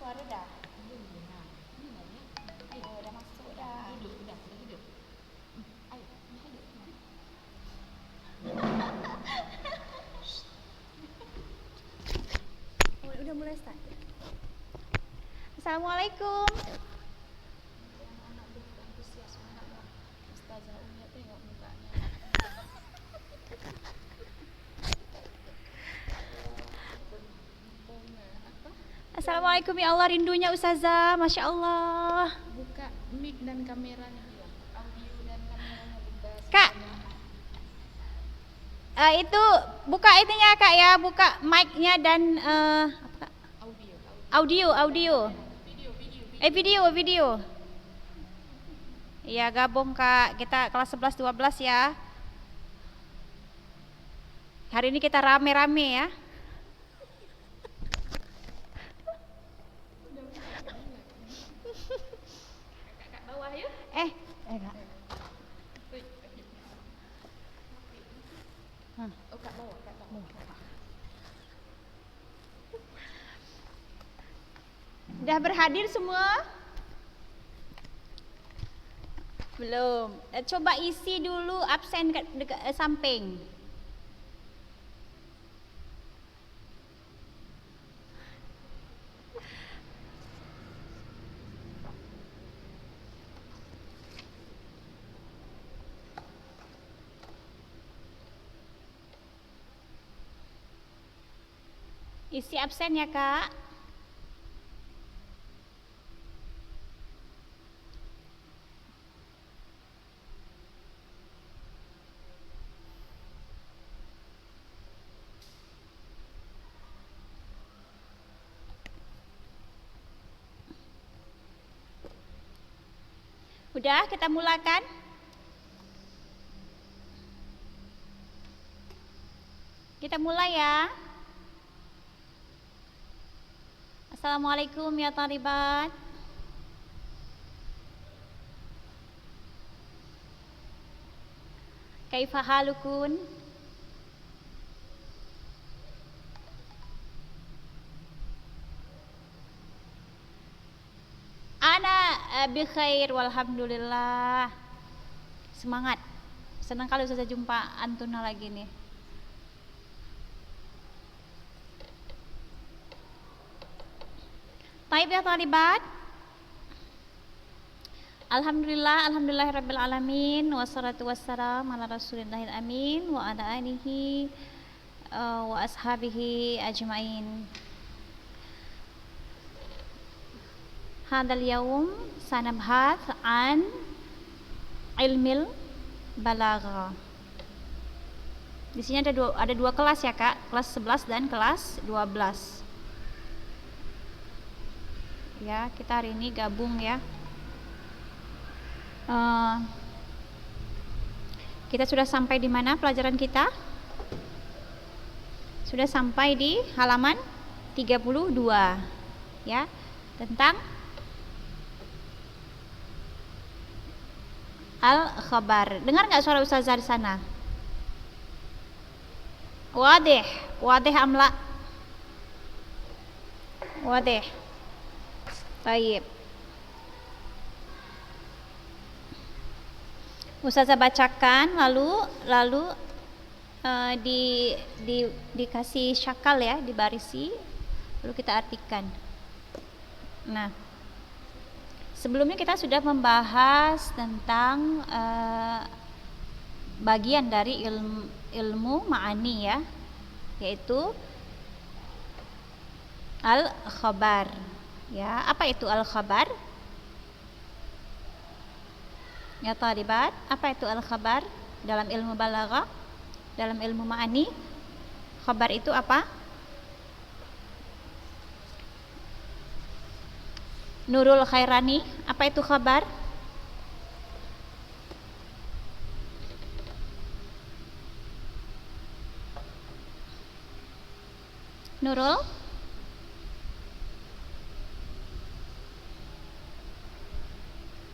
Suara dah. Oh, dah masuk dah. Duduk. Ayo, duduk. Oh, udah mulai start. Assalamualaikum. Anak-anak antusias banget. Ustazah Umi tengok mukanya. Assalamualaikum ya Allah, rindunya Ustazah, Masya Allah. Buka mic dan kameranya dia. Audio dan kameranya buka. Kak, itu buka itunya Kak ya, buka mic-nya dan apa, Kak? Audio. Video. Iya, gabung Kak, kita kelas 11 12 ya. Hari ini kita rame-rame ya. Kakak bawah ya. Kak. Oh, Kak bawah. Udah berhadir semua? Belum. Coba isi dulu absen dekat samping. Isi absen ya, Kak. Udah, kita mulakan. Kita mulai ya. Assalamualaikum ya talibat. Kaifa halukun? Ana bi khair walhamdulillah. Semangat. Senang kalau saya jumpa Antuna lagi nih. Taib ya talibat. Alhamdulillahirabbil alamin wassalatu wassalamu ala rasulillahil amin wa ala alihi wa ashabihi ajmain. Hadal yaum sanabhath an ilmil balagha. Di sini ada dua kelas ya Kak, kelas 11 dan kelas 12. Ya, kita hari ini gabung ya. Kita sudah sampai di mana pelajaran kita? Sudah sampai di halaman 32 ya, tentang al-khabar. Dengar nggak suara Ustazah di sana? Wadih amla. Wadih. Baik. Ustazah bacakan lalu dikasih syakal ya, dibarisi, lalu kita artikan. Nah, sebelumnya kita sudah membahas tentang bagian dari ilmu ma'ani ya, yaitu al-khabar. Ya, apa itu al-khabar? Ya talibat, apa itu al-khabar dalam ilmu balaghah, dalam ilmu ma'ani? Khabar itu apa? Nurul Khairani, apa itu khabar? Nurul?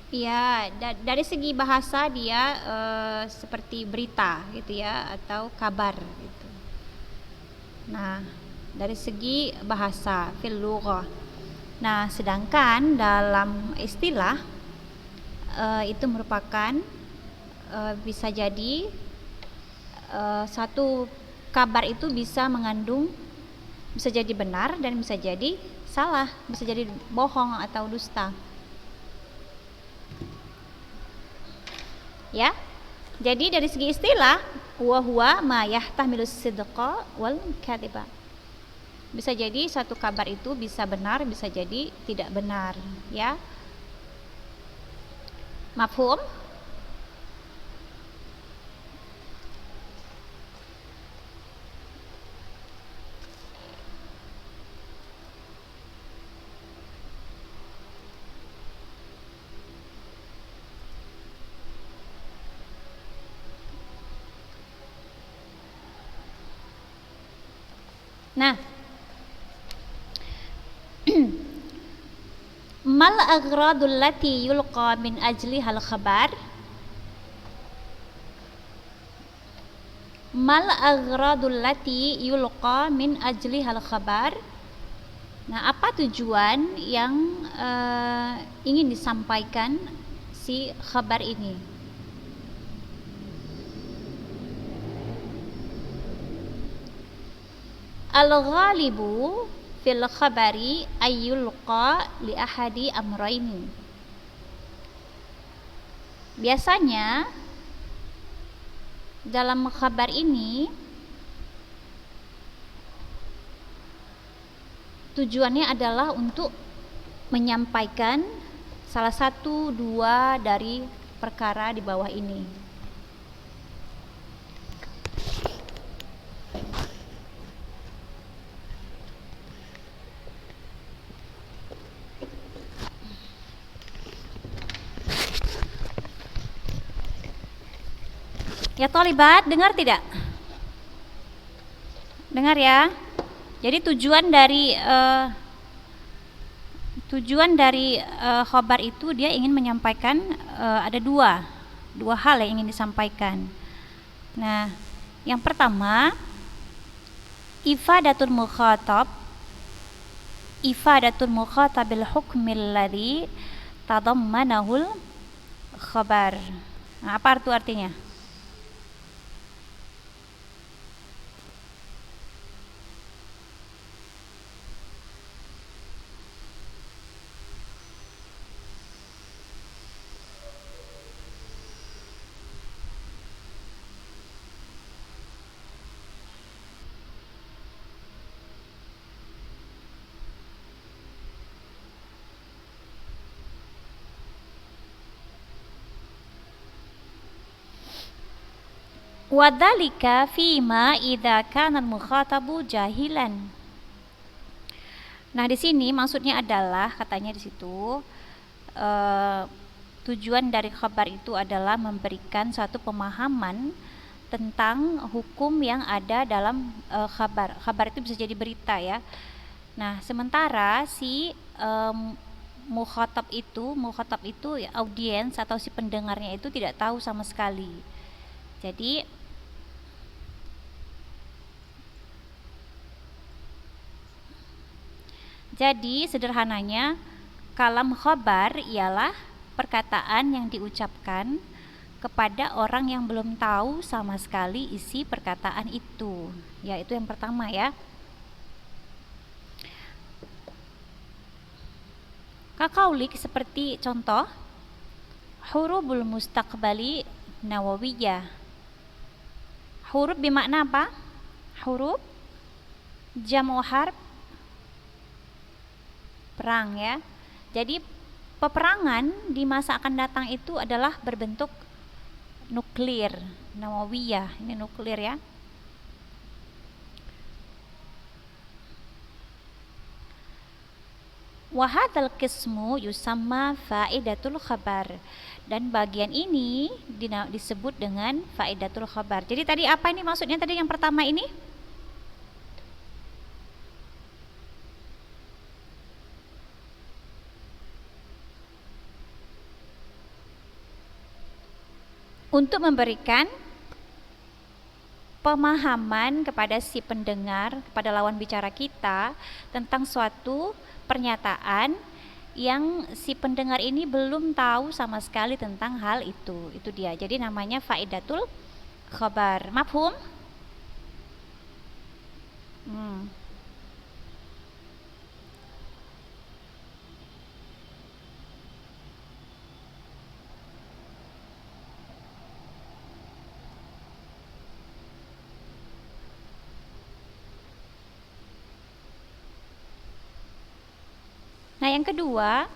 Ya, dari segi bahasa dia seperti berita gitu ya, atau kabar gitu. Nah, dari segi bahasa fil lughah. Nah, sedangkan dalam istilah itu merupakan bisa jadi satu kabar itu bisa mengandung, bisa jadi benar dan bisa jadi salah, bisa jadi bohong atau dusta. Ya. Jadi dari segi istilah, wa huwa ma yahtamilus sidqa wal kadhiba. Bisa jadi satu kabar itu bisa benar, bisa jadi tidak benar, ya. Mafhum? Nah, mal aghradul lati yulqa min ajlihal khabar? Mal aghradul lati yulqa min ajlihal khabar? Nah, apa tujuan yang ingin disampaikan si khabar ini? Al-ghalibu fil khabari ayyulqa li ahadi amrayni. Biasanya dalam khabar ini tujuannya adalah untuk menyampaikan salah satu dua dari perkara di bawah ini. Ya Tholibat, dengar tidak? Dengar ya. Jadi tujuan dari khobar itu dia ingin menyampaikan ada dua hal yang ingin disampaikan. Nah, yang pertama ifadatul mukhatabil hukmil ladzi tadammanahul khabar. Nah, apa artinya? Wadzalika fima idza kana al-mukhatabu jahilan. Nah, di sini maksudnya adalah katanya di situ tujuan dari khabar itu adalah memberikan suatu pemahaman tentang hukum yang ada dalam khabar. Khabar itu bisa jadi berita ya. Nah, sementara si mukhatab itu ya, audiens atau si pendengarnya itu tidak tahu sama sekali. Jadi sederhananya kalam khabar ialah perkataan yang diucapkan kepada orang yang belum tahu sama sekali isi perkataan itu. Ya, itu yang pertama ya. Kakaulik seperti contoh huruful mustaqbali nawawiyah. Huruf bermakna apa? Huruf jamu harf perang ya. Jadi peperangan di masa akan datang itu adalah berbentuk nuklir, nawawiyah, ini nuklir ya. Wahadzal qismu yusamma faidatul khabar. Dan bagian ini disebut dengan faidatul khabar. Jadi tadi apa ini maksudnya tadi yang pertama ini? Untuk memberikan pemahaman kepada si pendengar, kepada lawan bicara kita tentang suatu pernyataan yang si pendengar ini belum tahu sama sekali tentang hal itu. Itu dia. Jadi namanya faidatul khabar. Mafhum? Nah, yang kedua,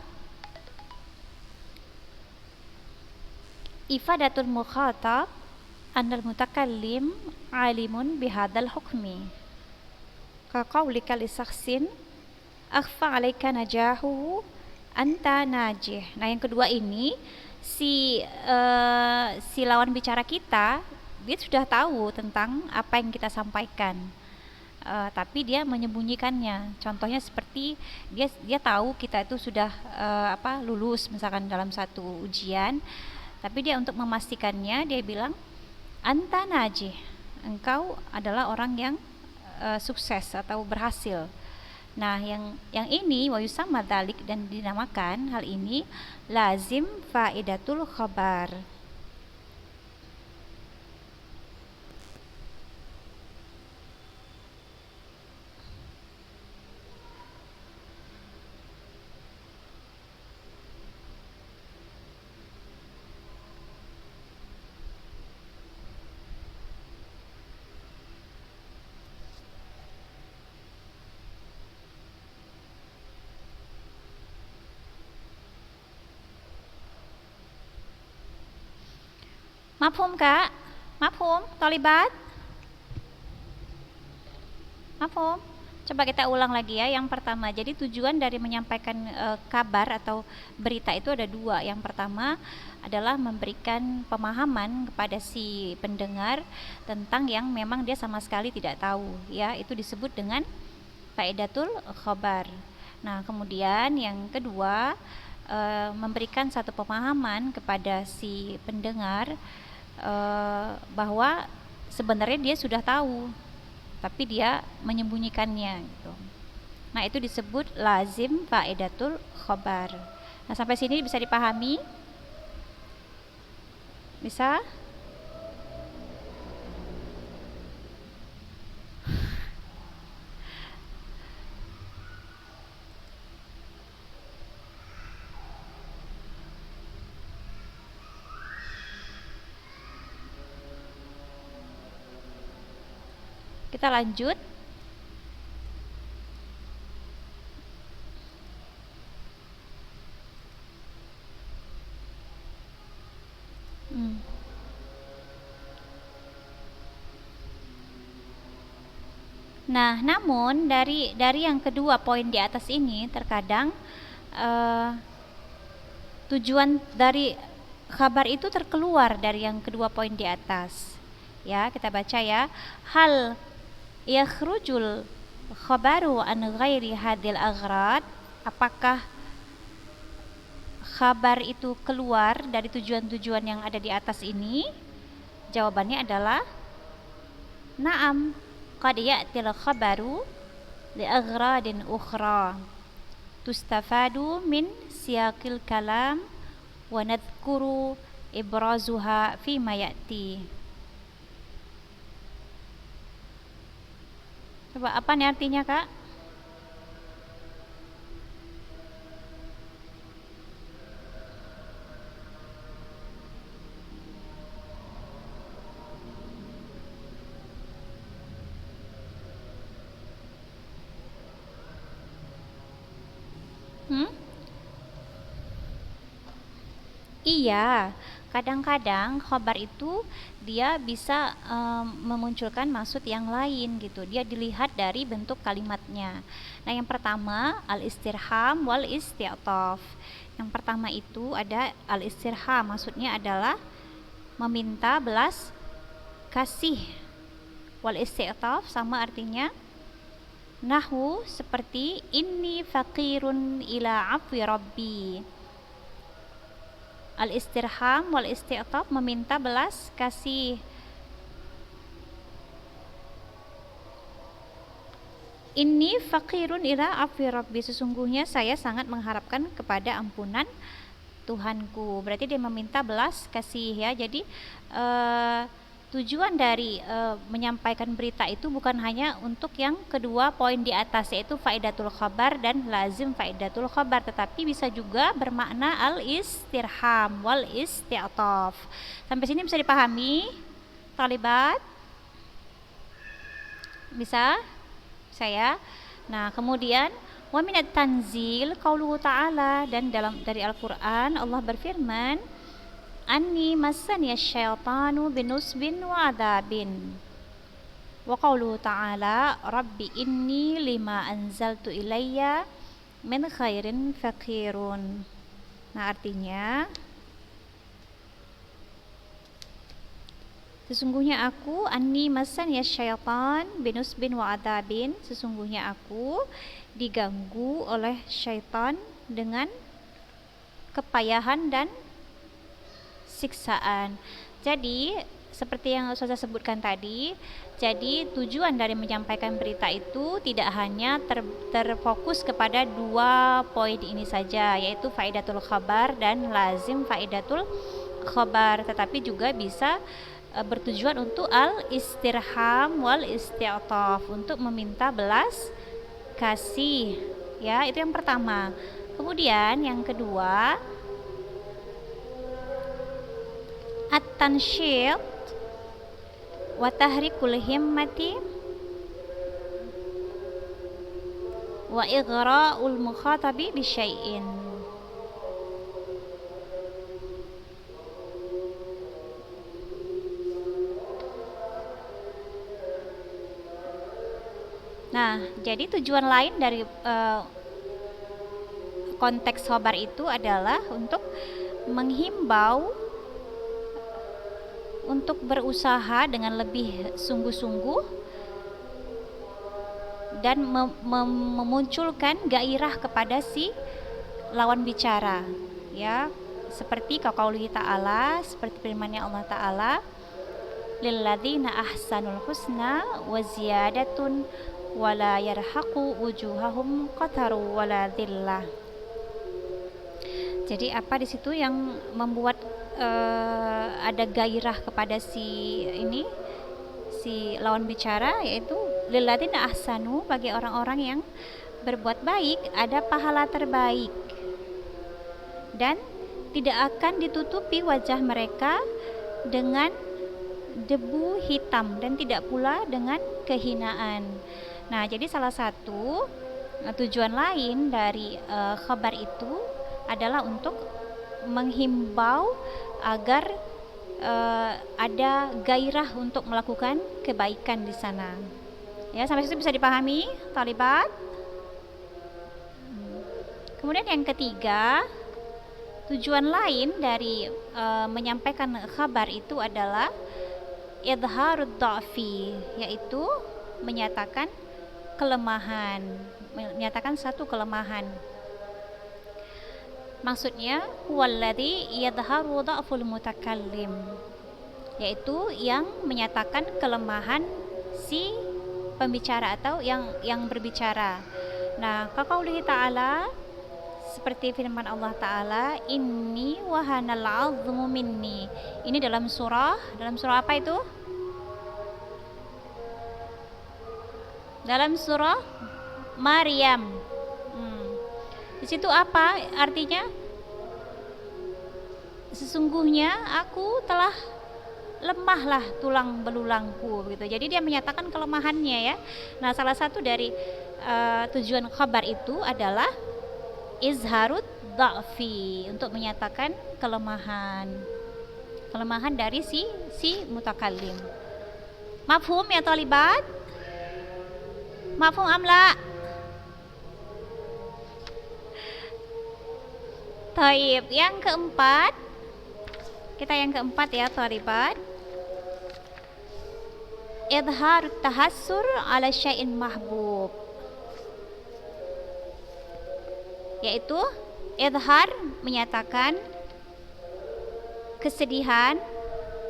ifadatul mukhatab anal mutakallim alimun bihadal hukmi. Ka qaulika li shakhsin akhfa 'alaika najahu anta najih. Nah, yang kedua ini si lawan bicara kita dia sudah tahu tentang apa yang kita sampaikan. Tapi dia menyembunyikannya. Contohnya seperti dia tahu kita itu sudah lulus misalkan dalam satu ujian, tapi dia untuk memastikannya dia bilang anta najih, engkau adalah orang yang sukses atau berhasil. Nah, yang ini wa yusamma dzalik, dan dinamakan hal ini lazim faidatul khabar. Mafhum Kak? Mafhum? Tolibat? Mafhum? Coba kita ulang lagi ya. Yang pertama, jadi tujuan dari menyampaikan kabar atau berita itu ada dua. Yang pertama adalah memberikan pemahaman kepada si pendengar tentang yang memang dia sama sekali tidak tahu, ya. Itu disebut dengan faidatul khabar. Nah, kemudian yang kedua, memberikan satu pemahaman kepada si pendengar bahwa sebenarnya dia sudah tahu, tapi dia menyembunyikannya gitu. Nah, itu disebut lazim faidatul khabar. Nah, sampai sini bisa dipahami? Bisa? Kita lanjut. Nah, namun dari yang kedua poin di atas ini terkadang tujuan dari kabar itu terkeluar dari yang kedua poin di atas. Ya, kita baca ya. Hal yakhrujul khabaru an ghairi hadil aghrad, apakah kabar itu keluar dari tujuan-tujuan yang ada di atas ini? Jawabannya adalah na'am, qad ya'til khabaru li aghradin ukhra tustafadu min siyaqil kalam wa nadhkuru ibrazuha fi ma ya'ti. Coba apa nih artinya, Kak? Iya, kadang-kadang khobar itu dia bisa memunculkan maksud yang lain gitu. Dia dilihat dari bentuk kalimatnya. Nah, yang pertama al-istirham wal isti'taf. Yang pertama itu ada al-istirham, maksudnya adalah meminta belas kasih. Wal isti'taf sama artinya nahwu seperti inni faqirun ila afwi rabbi. Al-istirham wal isti'taf meminta belas kasih. Inni faqirun ila afi rabbi, sesungguhnya saya sangat mengharapkan kepada ampunan Tuhanku. Berarti dia meminta belas kasih ya. Jadi tujuan dari menyampaikan berita itu bukan hanya untuk yang kedua poin di atas, yaitu faidatul khabar dan lazim faidatul khabar, tetapi bisa juga bermakna al-istirham wal isti'taf. Sampai sini bisa dipahami, talibat? Bisa? Saya. Nah, kemudian wa minat tanzil qauluhu ta'ala, dan dari Al-Qur'an Allah berfirman, anni massani asyaitanu binusbin wa adabin. Wa qauluhu ta'ala rabbi inni lima anzaltu ilayya min khairin faqirun. Nah, artinya sesungguhnya aku anni masan ya syaitan binusbin wa adabin, sesungguhnya aku diganggu oleh syaitan dengan kepayahan dan siksaan. Jadi seperti yang saya sebutkan tadi, jadi tujuan dari menyampaikan berita itu tidak hanya terfokus kepada dua poin ini saja, yaitu faidatul khabar dan lazim faidatul khabar, tetapi juga bisa bertujuan untuk al-istirham wal isti'taf, untuk meminta belas kasih ya. Itu yang pertama. Kemudian yang kedua, at-tansyid wa tahrikul himmati wa ighra'ul mukhatabi bi syai'in. Nah, jadi tujuan lain dari konteks khobar itu adalah untuk menghimbau untuk berusaha dengan lebih sungguh-sungguh dan memunculkan gairah kepada si lawan bicara ya, seperti qauli ta'ala, seperti firman-Nya Allah Ta'ala, lilladzina ahsanul husna wa ziyadatun wala yarhaqu wujuhahum qataru wala dhillah. Jadi apa di situ yang membuat ada gairah kepada si lawan bicara, yaitu lilladzina ahsanu, bagi orang-orang yang berbuat baik ada pahala terbaik dan tidak akan ditutupi wajah mereka dengan debu hitam dan tidak pula dengan kehinaan. Nah, jadi salah satu tujuan lain dari khabar itu adalah untuk menghimbau agar ada gairah untuk melakukan kebaikan di sana. Ya, sampai situ bisa dipahami, talibat? Kemudian yang ketiga, tujuan lain dari menyampaikan khabar itu adalah idharud dha'fi, yaitu menyatakan kelemahan, menyatakan satu kelemahan. Maksudnya huwallazi yadharu dha'ful mutakallim, yaitu yang menyatakan kelemahan si pembicara atau yang berbicara. Nah, kaqaulihi ta'ala, seperti firman Allah Ta'ala, inni wahanal 'azmu minni. Ini dalam surah apa itu? Dalam surah Maryam. Di situ apa artinya? Sesungguhnya aku telah lemahlah tulang belulangku, gitu. Jadi dia menyatakan kelemahannya ya. Nah, salah satu dari tujuan khabar itu adalah izharud dha'fi, untuk menyatakan kelemahan dari si mutakallim. Mafhum ya talibat? Mafhum amla? Taib, yang keempat, kita yang keempat ya talibat, idhar tahassur ala syai'in mahbub, yaitu idhar menyatakan kesedihan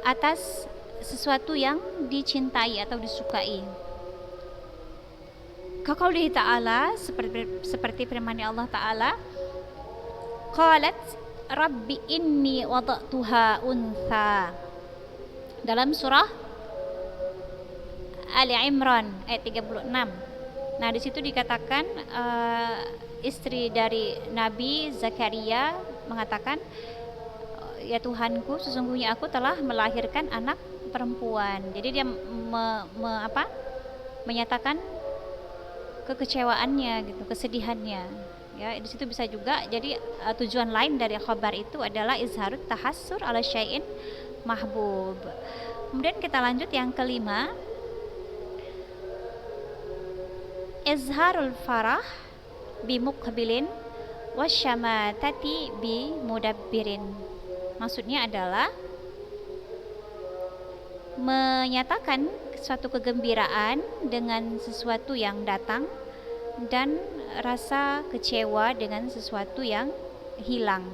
atas sesuatu yang dicintai atau disukai. Kaqaulihi ta'ala, seperti firman Allah Ta'ala, qalat rabbi inni wada'tuha untha, dalam surah Ali Imran ayat 36. Nah, di situ dikatakan istri dari Nabi Zakaria mengatakan, ya Tuhanku, sesungguhnya aku telah melahirkan anak perempuan. Jadi dia menyatakan kekecewaannya gitu, kesedihannya. Ya, di situ bisa juga jadi tujuan lain dari khabar itu adalah izharut tahassur ala syai'in mahbub. Kemudian kita lanjut yang kelima, izharul farah bi muqbilin wasyamatati bi mudabbirin. Maksudnya adalah menyatakan suatu kegembiraan dengan sesuatu yang datang dan rasa kecewa dengan sesuatu yang hilang.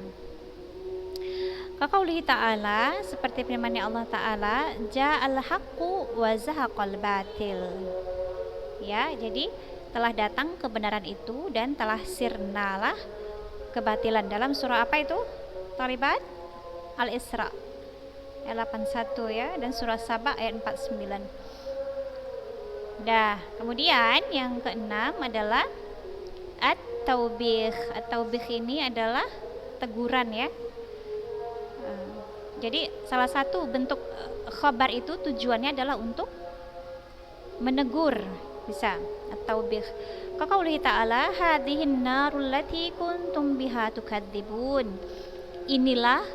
Kaqaulihi ta'ala, seperti firman Allah Ta'ala, ja'al haqqu wa zahaqal batil. Ya, jadi telah datang kebenaran itu dan telah sirnalah kebatilan. Dalam surah apa itu? Talibat Al-Isra ayat 81 ya, dan surah Saba ayat 49. Dah, kemudian yang keenam adalah at-taubih. At-taubih ini adalah teguran ya. Jadi salah satu bentuk khabar itu tujuannya adalah untuk menegur, bisa at-taubih. Kaqaulihi ta'ala, hadhihin narul lati kuntum biha tukadzibun. Inilah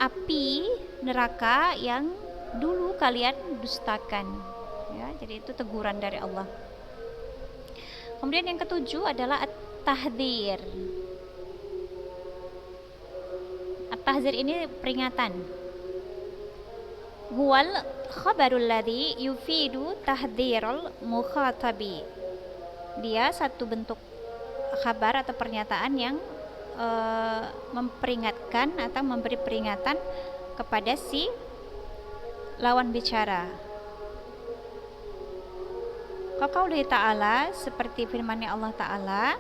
api neraka yang dulu kalian dustakan. Ya, jadi itu teguran dari Allah. Kemudian yang ketujuh adalah at-tahdzir. At-tahdzir ini peringatan. Huwal khabarul ladzi yufidu tahdzirul mukhatabi. Dia satu bentuk kabar atau pernyataan yang memperingatkan atau memberi peringatan kepada si lawan bicara. Kaqaulihi ta'ala, seperti firman Allah Ta'ala,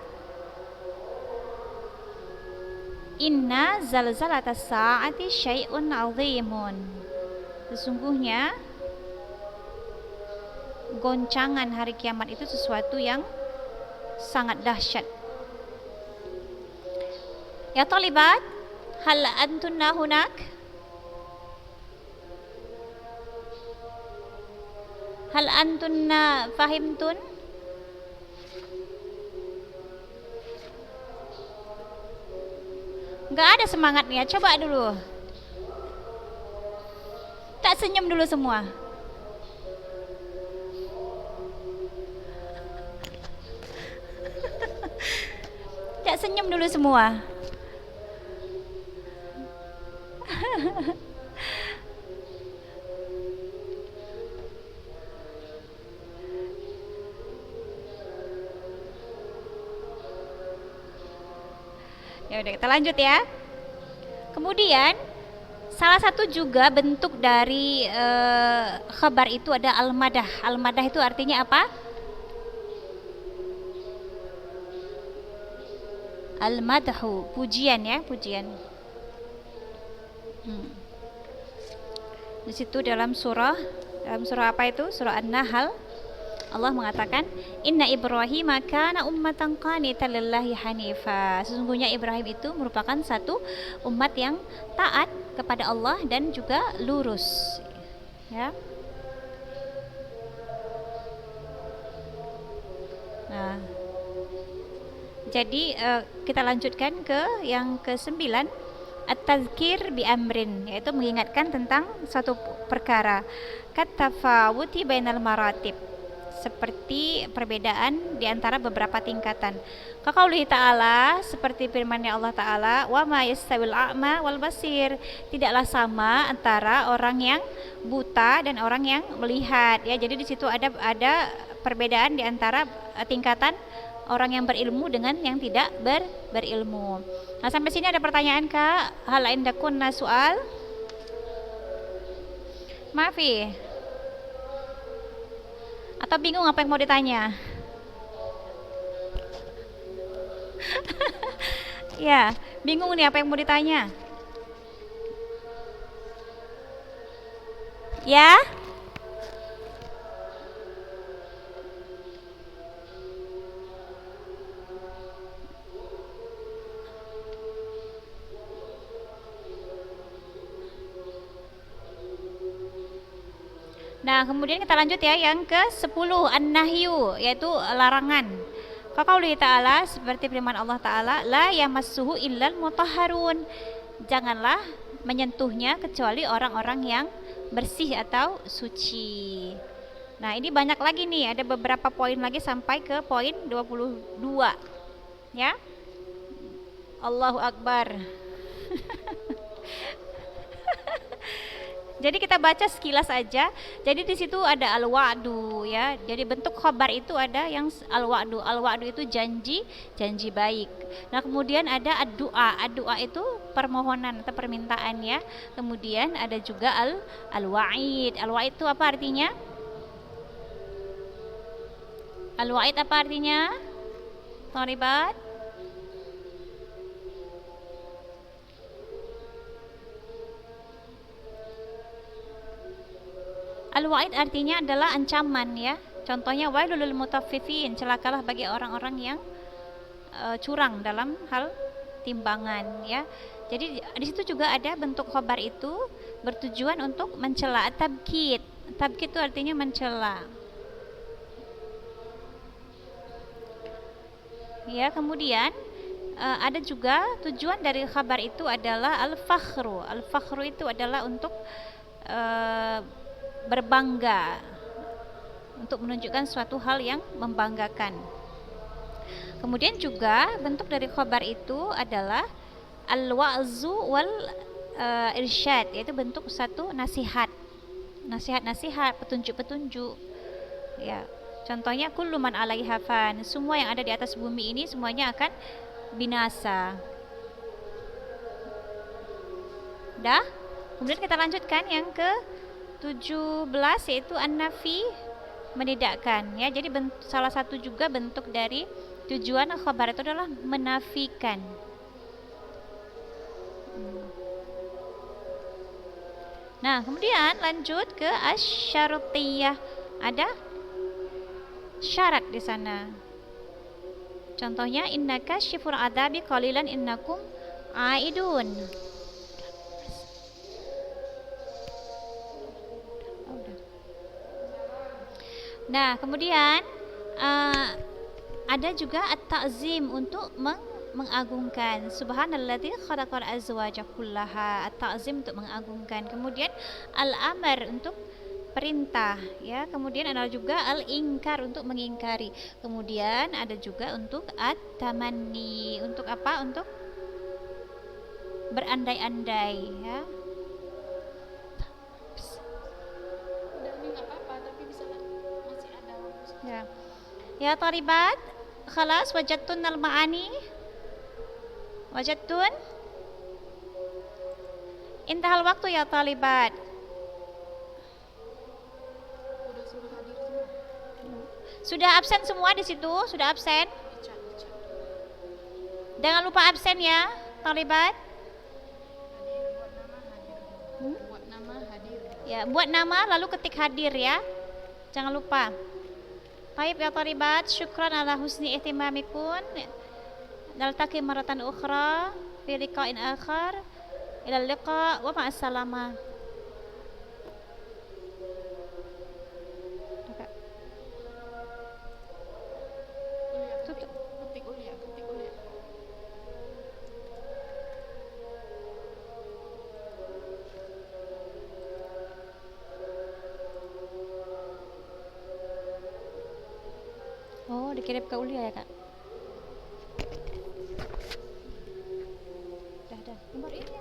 inna zalzalatas sa'ati syai'un 'azimun. Sesungguhnya goncangan hari kiamat itu sesuatu yang sangat dahsyat. Ya talibat, hal antunna hunak? Hal antunna fahimtun? Gak ada semangatnya, coba dulu. Tak senyum dulu semua. Tak senyum dulu semua. Ya udah, kita lanjut ya. Kemudian salah satu juga bentuk dari khabar itu ada al-madah. Al-madah itu artinya apa? Al-madhu, pujian ya, pujian. Di situ dalam surah apa itu? Surah An-Nahl. Allah mengatakan, Inna Ibrahim kana ummatan qanitan lillahi hanifa. Sesungguhnya Ibrahim itu merupakan satu umat yang taat kepada Allah dan juga lurus. Ya. Nah, jadi kita lanjutkan ke yang ke-9, at-tazkir bi amrin, yaitu mengingatkan tentang suatu perkara. Katafawuti bainal maratib, seperti perbedaan di antara beberapa tingkatan. Kaqaulihi ta'ala, seperti firman-Nya Allah Ta'ala, wa ma yastawil a'ma wal basir. Tidaklah sama antara orang yang buta dan orang yang melihat. Ya, jadi di situ ada perbedaan di antara tingkatan orang yang berilmu dengan yang tidak berilmu. Nah, sampai sini ada pertanyaan, Kak? Hal indakunna soal? Maafi? Atau bingung apa yang mau ditanya? Ya, bingung nih apa yang mau ditanya? Ya? Nah, kemudian kita lanjut ya yang ke-10 an-nahyu yaitu larangan. Faqauli ta'ala seperti firman Allah Ta'ala, la yamassuhu illal mutahharun. Janganlah menyentuhnya kecuali orang-orang yang bersih atau suci. Nah, ini banyak lagi nih, ada beberapa poin lagi sampai ke poin 22. Ya. Allahu Akbar. Jadi kita baca sekilas aja. Jadi di situ ada al-wa'du ya. Jadi bentuk khabar itu ada yang al-wa'du. Al-wa'du itu janji, janji baik. Nah, kemudian ada ad-du'a. Ad-du'a itu permohonan atau permintaan ya. Kemudian ada juga al-wa'id. Al-wa'id itu apa artinya? Al-wa'id apa artinya? Thoribat? Al-wa'id artinya adalah ancaman ya. Contohnya wailul lil mutaffifin, celakalah bagi orang-orang yang curang dalam hal timbangan ya. Jadi di situ juga ada bentuk khabar itu bertujuan untuk mencela. Tabkit. Tabkit itu artinya mencela. Ya, kemudian ada juga tujuan dari khabar itu adalah al-fakhru. Al-fakhru itu adalah untuk berbangga, untuk menunjukkan suatu hal yang membanggakan. Kemudian juga bentuk dari khabar itu adalah al-wa'zu wal irsyad, yaitu bentuk satu nasihat. Nasihat-nasihat, petunjuk-petunjuk. Ya. Contohnya kullu man 'alaiha fan, semua yang ada di atas bumi ini semuanya akan binasa. Dah? Kemudian kita lanjutkan yang ke 17 yaitu an-nafi, menidakkan ya. Jadi salah satu juga bentuk dari tujuan khabar itu adalah menafikan. Nah, kemudian lanjut ke asy-syarutiyah. Ada syarat di sana. Contohnya innaka syifur adabi qalilan innakum aidun. Nah, kemudian ada juga at-ta'zim untuk mengagungkan. Subhanalladzi khalaqal azwaja kullaha. At-ta'zim untuk mengagungkan. Kemudian al-amr untuk perintah ya. Kemudian ada juga al-ingkar untuk mengingkari. Kemudian ada juga untuk at-tamanni. Untuk apa? Untuk berandai-andai ya. Udah ini nggak apa-apa, tapi bisa masih ada waktu. Ya. Ya talibat, khalas wajadtun al-ma'ani? Wajadtun? Intahal waktu ya talibat. Udah suruh hadir semua. Sudah absen semua di situ? Sudah absen? Dicat. Jangan lupa absen ya, talibat. Hadir, buat nama hadir. Ya, buat nama lalu ketik hadir ya. Jangan lupa. Baik ya talibat, syukran ala husni ihtimamikun. Naltaqi maratan ukhra fi liqa'in akhar. Ila liqa wa ma'assalamah. Ketik ulia. Oh, dikirim ke Ulia ya, Kak? Dah. Nomor ini ya.